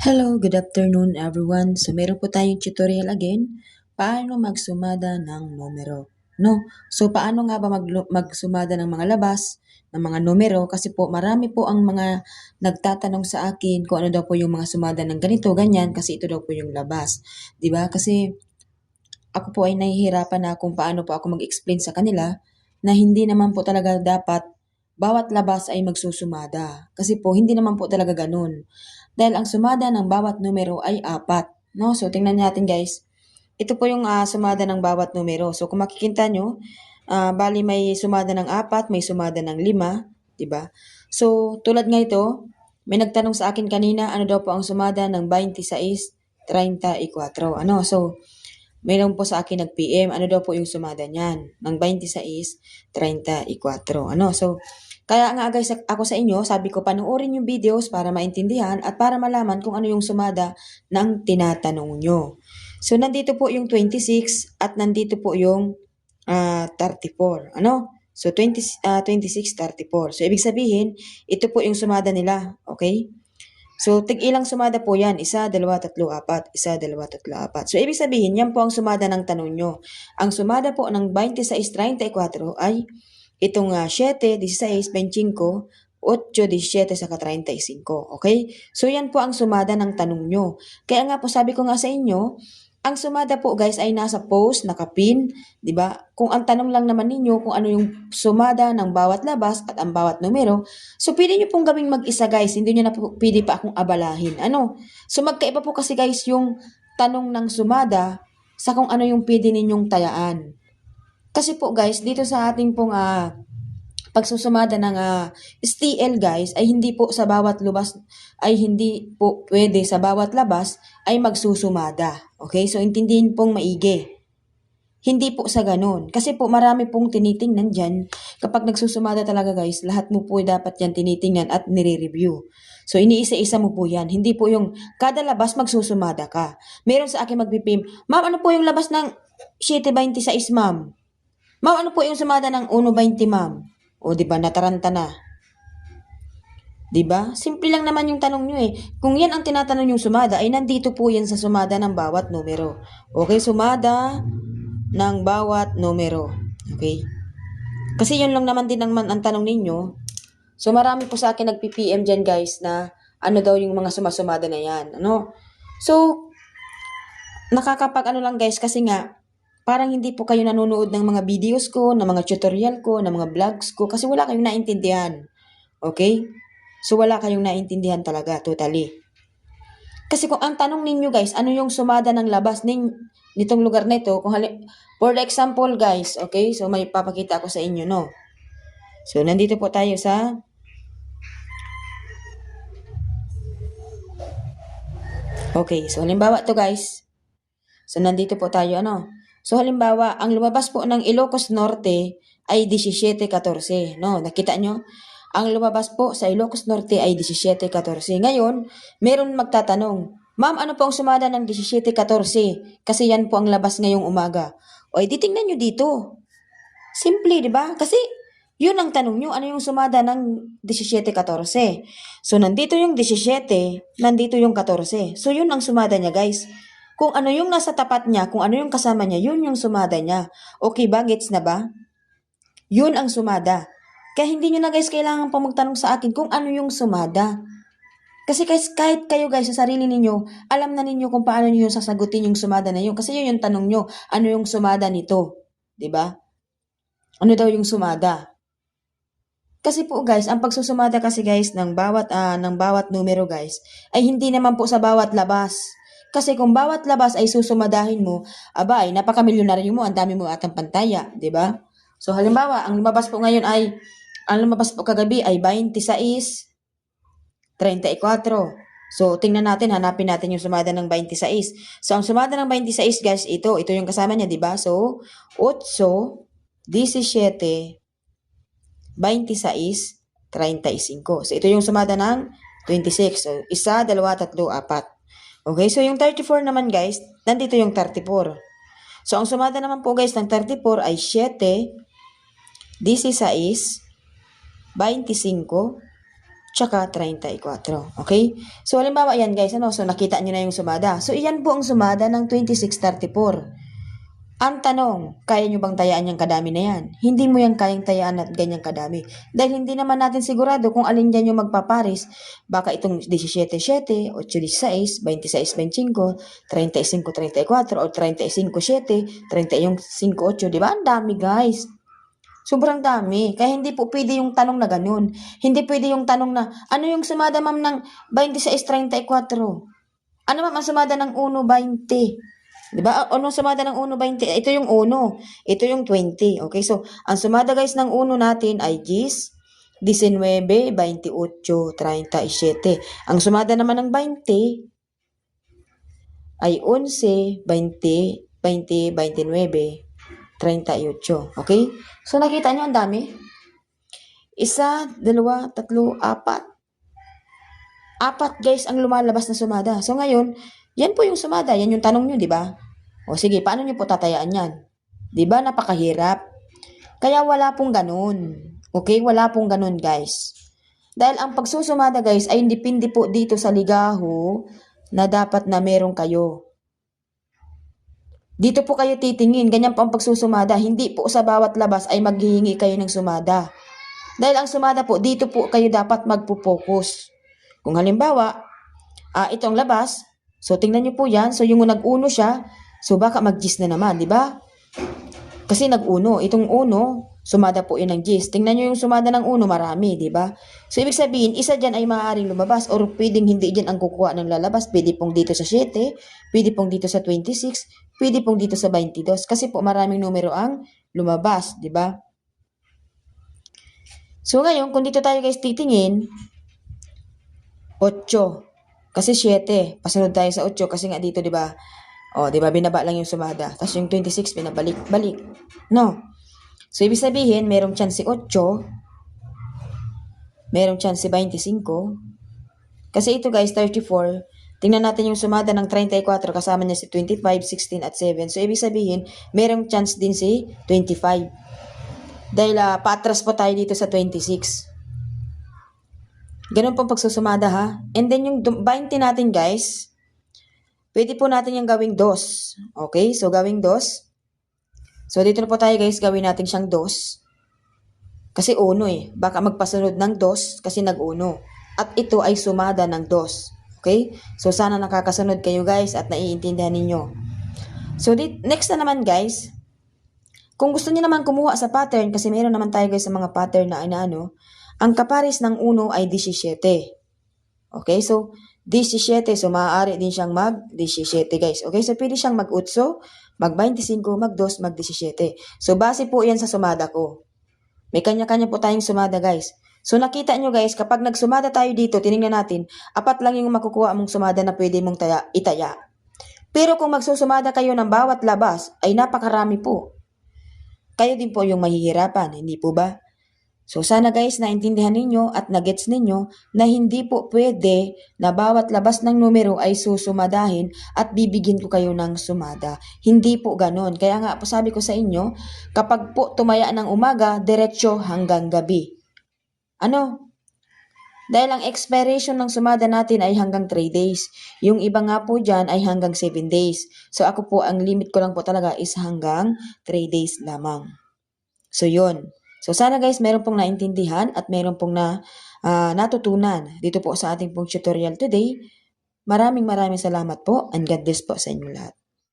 Hello, good afternoon everyone. So meron po tayong tutorial again, paano magsumada ng numero. No? So paano nga ba magsumada ng mga labas, ng mga numero? Kasi po marami po ang mga nagtatanong sa akin kung ano daw po yung mga sumada ng ganito, ganyan, kasi ito daw po yung labas. 'Di ba? Kasi ako po ay nahihirapan na kung paano po ako mag-explain sa kanila na hindi naman po talaga dapat bawat labas ay magsusumada. Kasi po hindi naman po talaga ganun. Dahil ang sumada ng bawat numero ay 4, no? So tingnan natin guys. Ito po yung sumada ng bawat numero. So kung makikita nyo, bali may sumada ng 4, may sumada ng 5, 'di ba? So tulad nga ito, may nagtanong sa akin kanina ano daw po ang sumada ng 26, 34. Ano? So mayroon po sa akin nag-PM, ano daw po yung sumada niyan ng 26, 34. Ano? So, kaya nga guys, ako sa inyo, sabi ko panoorin yung videos para maintindihan at para malaman kung ano yung sumada ng tinatanong nyo. So, nandito po yung 26 at nandito po yung 34. Ano? So, 26, 34. So, ibig sabihin, ito po yung sumada nila. Okay? So, tig-ilang sumada po yan. 1, 2, 3, 4. 1, 2, 3, 4. So, ibig sabihin, yan po ang sumada ng tanong nyo. Ang sumada po ng 26, 34 ay itong 7, 16, 25, 8, 17, saka 35. Okay? So, yan po ang sumada ng tanong nyo. Kaya nga po, sabi ko nga sa inyo, ang sumada po guys ay nasa post, nakapin, 'di ba? Kung ang tanong lang naman ninyo kung ano yung sumada ng bawat labas at ang bawat numero, so pwede niyo pong gawing mag-isa guys, hindi niyo na po, pwede pa akong abalahin. Ano? So magkaiba po kasi guys yung tanong ng sumada sa kung ano yung pwede ninyong tayaan. Kasi po guys, dito sa ating pong pagsusumada ng STL guys ay hindi po sa bawat lubas ay hindi po pwede sa bawat labas ay magsusumada. Okay? So intindihin pong maigi. Hindi po sa ganun. Kasi po marami pong tinitingnan dyan. Kapag nagsusumada talaga guys, lahat mo po dapat yan tinitingnan at nire-review. So iniisa-isa mo po yan. Hindi po yung kada labas magsusumada ka. Meron sa akin magpipim, ma'am ano po yung labas ng 7.26 ma'am? Ma'am ano po yung sumada ng 1.20 ma'am? O di ba nataranta na. 'Di ba? Simple lang naman yung tanong nyo eh. Kung yan ang tinatanong yung sumada, ay nandito po yan sa sumada ng bawat numero. Okay, sumada ng bawat numero. Okay? Kasi yun lang naman din naman ang tanong ninyo. So marami po sa akin nag-PPM dyan guys na ano daw yung mga sumasumada na yan. Ano? So, nakakapag ano lang guys kasi nga, parang hindi po kayo nanonood ng mga videos ko, ng mga tutorial ko, ng mga vlogs ko kasi wala kayong naintindihan. Okay? So wala kayong naintindihan talaga, totally. Kasi kung ang tanong ninyo guys, ano yung sumada ng labas nitong lugar na ito, for example guys, okay, so may papakita ako sa inyo, no? So nandito po tayo sa, okay, so halimbawa to guys, so nandito po tayo, ano? So halimbawa, ang lumabas po ng Ilocos Norte ay 17-14, no? Nakita nyo? Ang lumabas po sa Ilocos Norte ay 17-14. Ngayon, meron magtatanong, ma'am, ano po ang sumada ng 17-14? Kasi yan po ang labas ngayong umaga. O, edi tingnan nyo dito. Simple, di ba? Kasi, yun ang tanong nyo, ano yung sumada ng 17-14? So, nandito yung 17, nandito yung 14. So, yun ang sumada niya, guys. Kung ano yung nasa tapat niya, kung ano yung kasama niya, yun yung sumada niya. Okay ba? Gets na ba? Yun ang sumada. Kaya hindi nyo na guys kailangan pa magtanong sa akin kung ano yung sumada. Kasi guys, kahit kayo guys sa sarili ninyo, alam na ninyo kung paano niyo sasagutin yung sumada na yun. Kasi yun yung tanong nyo, ano yung sumada nito? 'Di ba? Ano daw yung sumada? Kasi po guys, ang pagsusumada kasi guys ng bawat numero guys ay hindi naman po sa bawat labas. Kasi kung bawat labas ay susumadahin mo, aba ay napakamilyonaryo mo, ang dami mo atang pantaya, 'di ba? So halimbawa, ang lumabas po kagabi ay 26, 34. So tingnan natin, hanapin natin yung sumada ng 26. So ang sumada ng 26 guys, ito yung kasama niya, 'di ba? So 8, 17, 26, 35. So, ito yung sumada ng 26. So, 1, 2, 3, 4. Okay, so yung 34 naman guys, nandito yung 34. So, ang sumada naman po guys ng 34 ay 7, 16, 25, tsaka 34. Okay? So, halimbawa yan guys, So, nakita nyo na yung sumada. So, iyan po ang sumada ng 2634. Ang tanong, kaya nyo bang tayaan yung kadami na yan? Hindi mo yan kayang tayaan at ganyang kadami. Dahil hindi naman natin sigurado kung alin dyan yung magpaparis. Baka itong 17-7, 8-16, 26-25, 35-34, o 35-7, 31-5-8. Diba? Ang dami guys. Sobrang dami. Kaya hindi po pwede yung tanong na ganun. Hindi pwede yung tanong na, ano yung sumada ma'am ng 26-34? Ano ma'am ang sumada ng 1-20? Diba? Ano sumada ng 1-20? Ito yung 1. Ito yung 20. Okay, so ang sumada guys ng 1 natin ay 10, 19, 28, 37. Ang sumada naman ng 20 ay 11, 20, 20, 29, 38. Okay? So, nakita nyo ang dami? 1, 2, 3, 4. 4 guys ang lumalabas na sumada. So, ngayon, yan po yung sumada. Yan yung tanong nyo, di ba? O sige, paano nyo po tatayaan yan? Di ba? Napakahirap. Kaya wala pong ganun. Okay? Wala pong ganun guys. Dahil ang pagsusumada guys ay depende po dito sa ligaho na dapat na meron kayo. Dito po kayo titingin, ganyan po ang pagsusumada. Hindi po sa bawat labas ay maghihingi kayo ng sumada. Dahil ang sumada po, dito po kayo dapat magpo-focus. Kung halimbawa, itong labas, so tingnan nyo po yan, so yung nag-uno siya, so baka mag-gis na naman, di ba? Kasi nag-uno, itong uno, sumada po yun ng gis. Tingnan nyo yung sumada ng uno, marami, di ba? So ibig sabihin, isa dyan ay maaaring lumabas or pwedeng hindi dyan ang kukuha ng lalabas. Pwede pong dito sa 7, pwede pong dito sa 26, pwede pong dito sa 22. Kasi po maraming numero ang lumabas, di ba? So ngayon, kung dito tayo guys titingin, 8. Kasi 7. Pasunod tayo sa 8 kasi nga dito, di ba? O, di ba, binaba lang yung sumada. Tapos yung 26, binabalik-balik. No? So, ibig sabihin, merong chance si 8, merong chance si 25. Kasi ito guys, 34. Tingnan natin yung sumada ng 34, kasama niya si 25, 16, at 7. So, ibig sabihin, merong chance din si 25. Dahil patras po tayo dito sa 26. Ganun pong pagsusumada ha. And then yung 20 natin guys, pwede po natin yung gawing 2. Okay, so gawing 2. So dito na po tayo guys, gawin natin siyang 2. Kasi 1 eh. Baka magpasunod ng 2 kasi nag-1. At ito ay sumada ng 2. Okay, so sana nakakasunod kayo guys at naiintindihan ninyo. So next na naman guys, kung gusto niyo naman kumuha sa pattern, kasi meron naman tayo guys sa mga pattern na ang kapares ng 1 ay 17. Okay, so 17. So maaari din siyang mag-17 guys. Okay, so pwede siyang mag-8, mag-25, mag-2, mag-17. So base po yan sa sumada ko. May kanya-kanya po tayong sumada guys. So nakita nyo guys, kapag nagsumada tayo dito, tinignan natin, 4 lang yung makukuha mong sumada na pwede mong itaya. Pero kung magsusumada kayo ng bawat labas, ay napakarami po. Kayo din po yung mahihirapan, hindi po ba? So sana guys, naintindihan ninyo at nagets ninyo na hindi po pwede na bawat labas ng numero ay susumadahin at bibigyan ko kayo ng sumada. Hindi po ganon. Kaya nga po sabi ko sa inyo, kapag po tumaya ng umaga, diretsyo hanggang gabi. Dahil ang expiration ng sumada natin ay hanggang 3 days. Yung iba nga po dyan ay hanggang 7 days. So ako po, ang limit ko lang po talaga is hanggang 3 days lamang. So yun. So sana guys, meron pong naintindihan at meron pong natutunan dito po sa ating pong tutorial today. Maraming salamat po and God bless po sa inyo lahat.